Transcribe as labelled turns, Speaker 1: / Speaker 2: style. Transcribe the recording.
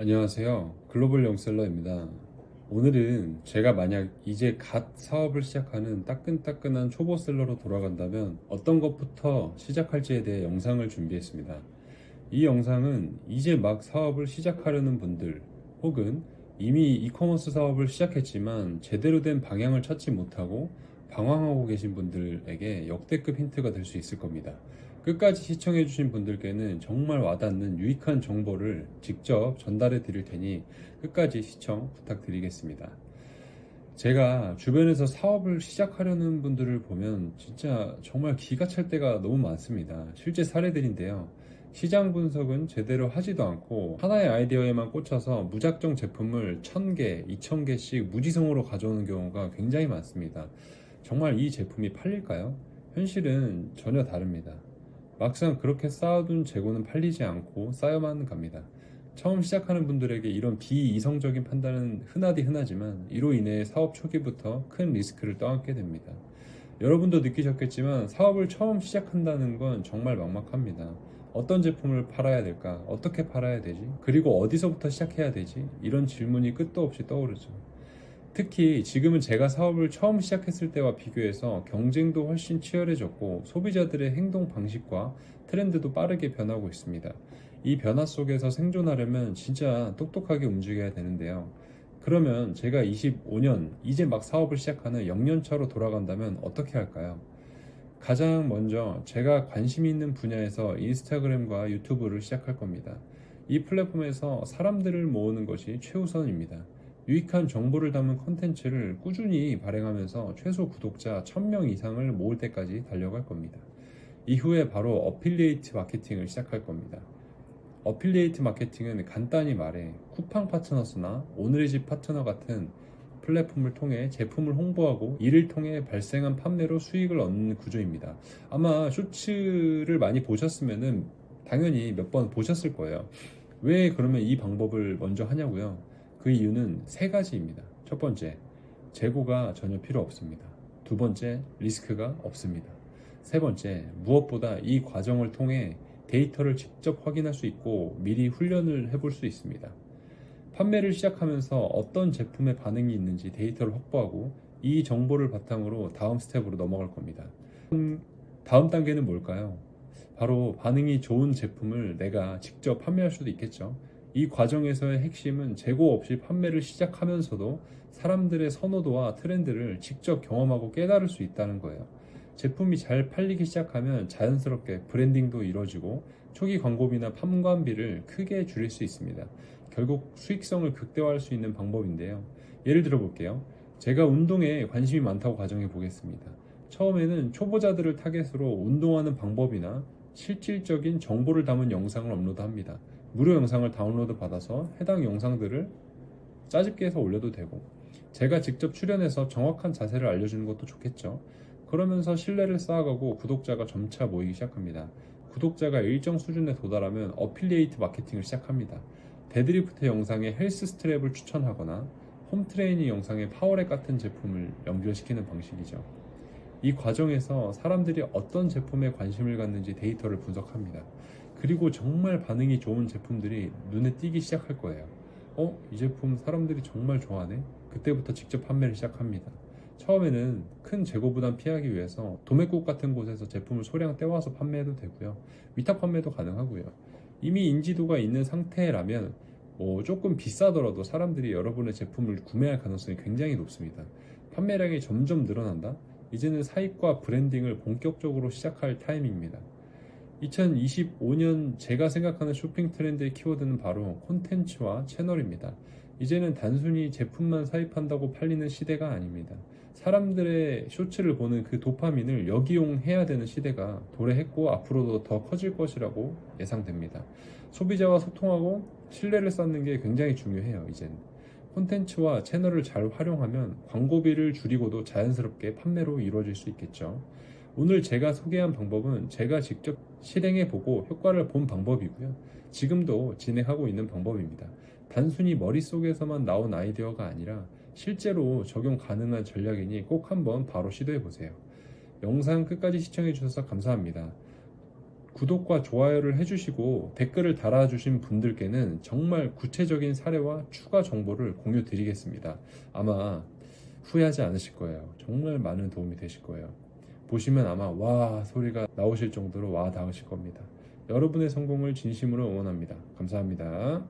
Speaker 1: 안녕하세요. 글로벌 영셀러입니다. 오늘은 제가 만약 이제 갓 사업을 시작하는 따끈따끈한 초보셀러로 돌아간다면 어떤 것부터 시작할지에 대해 영상을 준비했습니다. 이 영상은 이제 막 사업을 시작하려는 분들 혹은 이미 이커머스 사업을 시작했지만 제대로 된 방향을 찾지 못하고 방황하고 계신 분들에게 역대급 힌트가 될 수 있을 겁니다. 끝까지 시청해주신 분들께는 정말 와닿는 유익한 정보를 직접 전달해 드릴 테니 끝까지 시청 부탁드리겠습니다. 제가 주변에서 사업을 시작하려는 분들을 보면 진짜 정말 기가 찰 때가 너무 많습니다. 실제 사례들인데요. 시장 분석은 제대로 하지도 않고 하나의 아이디어에만 꽂혀서 무작정 제품을 1000개, 2000개씩 무지성으로 가져오는 경우가 굉장히 많습니다. 정말 이 제품이 팔릴까요? 현실은 전혀 다릅니다. 막상 그렇게 쌓아둔 재고는 팔리지 않고 쌓여만 갑니다. 처음 시작하는 분들에게 이런 비이성적인 판단은 흔하디 흔하지만 이로 인해 사업 초기부터 큰 리스크를 떠안게 됩니다. 여러분도 느끼셨겠지만 사업을 처음 시작한다는 건 정말 막막합니다. 어떤 제품을 팔아야 될까? 어떻게 팔아야 되지? 그리고 어디서부터 시작해야 되지? 이런 질문이 끝도 없이 떠오르죠. 특히 지금은 제가 사업을 처음 시작했을 때와 비교해서 경쟁도 훨씬 치열해졌고 소비자들의 행동 방식과 트렌드도 빠르게 변하고 있습니다. 이 변화 속에서 생존하려면 진짜 똑똑하게 움직여야 되는데요. 그러면 제가 25년, 이제 막 사업을 시작하는 0년차로 돌아간다면 어떻게 할까요? 가장 먼저 제가 관심 있는 분야에서 인스타그램과 유튜브를 시작할 겁니다. 이 플랫폼에서 사람들을 모으는 것이 최우선입니다. 유익한 정보를 담은 컨텐츠를 꾸준히 발행하면서 최소 구독자 1000명 이상을 모을 때까지 달려갈 겁니다. 이후에 바로 어필리에이트 마케팅을 시작할 겁니다. 어필리에이트 마케팅은 간단히 말해 쿠팡 파트너스나 오늘의 집 파트너 같은 플랫폼을 통해 제품을 홍보하고 이를 통해 발생한 판매로 수익을 얻는 구조입니다. 아마 쇼츠를 많이 보셨으면은 당연히 몇 번 보셨을 거예요. 왜 그러면 이 방법을 먼저 하냐고요? 그 이유는 세 가지입니다. 첫 번째, 재고가 전혀 필요 없습니다. 두 번째, 리스크가 없습니다. 세 번째, 무엇보다 이 과정을 통해 데이터를 직접 확인할 수 있고 미리 훈련을 해볼 수 있습니다. 판매를 시작하면서 어떤 제품의 반응이 있는지 데이터를 확보하고 이 정보를 바탕으로 다음 스텝으로 넘어갈 겁니다. 다음 단계는 뭘까요? 바로 반응이 좋은 제품을 내가 직접 판매할 수도 있겠죠. 이 과정에서의 핵심은 재고 없이 판매를 시작하면서도 사람들의 선호도와 트렌드를 직접 경험하고 깨달을 수 있다는 거예요. 제품이 잘 팔리기 시작하면 자연스럽게 브랜딩도 이루어지고 초기 광고비나 판관비를 크게 줄일 수 있습니다. 결국 수익성을 극대화할 수 있는 방법인데요. 예를 들어 볼게요. 제가 운동에 관심이 많다고 가정해 보겠습니다. 처음에는 초보자들을 타겟으로 운동하는 방법이나 실질적인 정보를 담은 영상을 업로드합니다. 무료 영상을 다운로드 받아서 해당 영상들을 짜집게 해서 올려도 되고 제가 직접 출연해서 정확한 자세를 알려주는 것도 좋겠죠. 그러면서 신뢰를 쌓아가고 구독자가 점차 모이기 시작합니다. 구독자가 일정 수준에 도달하면 어필리에이트 마케팅을 시작합니다. 데드리프트 영상에 헬스 스트랩을 추천하거나 홈트레이닝 영상에 파워랩 같은 제품을 연결시키는 방식이죠. 이 과정에서 사람들이 어떤 제품에 관심을 갖는지 데이터를 분석합니다. 그리고 정말 반응이 좋은 제품들이 눈에 띄기 시작할 거예요. 이 제품 사람들이 정말 좋아하네? 그때부터 직접 판매를 시작합니다. 처음에는 큰 재고 부담 피하기 위해서 도매국 같은 곳에서 제품을 소량 떼와서 판매해도 되고요. 위탁 판매도 가능하고요. 이미 인지도가 있는 상태라면 조금 비싸더라도 사람들이 여러분의 제품을 구매할 가능성이 굉장히 높습니다. 판매량이 점점 늘어난다? 이제는 사입과 브랜딩을 본격적으로 시작할 타이밍입니다. 2025년 제가 생각하는 쇼핑 트렌드의 키워드는 바로 콘텐츠와 채널입니다. 이제는 단순히 제품만 사입한다고 팔리는 시대가 아닙니다. 사람들의 쇼츠를 보는 그 도파민을 역이용해야 되는 시대가 도래했고 앞으로도 더 커질 것이라고 예상됩니다. 소비자와 소통하고 신뢰를 쌓는 게 굉장히 중요해요, 이제는. 콘텐츠와 채널을 잘 활용하면 광고비를 줄이고도 자연스럽게 판매로 이루어질 수 있겠죠. 오늘 제가 소개한 방법은 제가 직접 실행해보고 효과를 본 방법이고요. 지금도 진행하고 있는 방법입니다. 단순히 머릿속에서만 나온 아이디어가 아니라 실제로 적용 가능한 전략이니 꼭 한번 바로 시도해보세요. 영상 끝까지 시청해주셔서 감사합니다. 구독과 좋아요를 해주시고 댓글을 달아주신 분들께는 정말 구체적인 사례와 추가 정보를 공유 드리겠습니다. 아마 후회하지 않으실 거예요. 정말 많은 도움이 되실 거예요. 보시면 아마 와 소리가 나오실 정도로 와 닿으실 겁니다. 여러분의 성공을 진심으로 응원합니다. 감사합니다.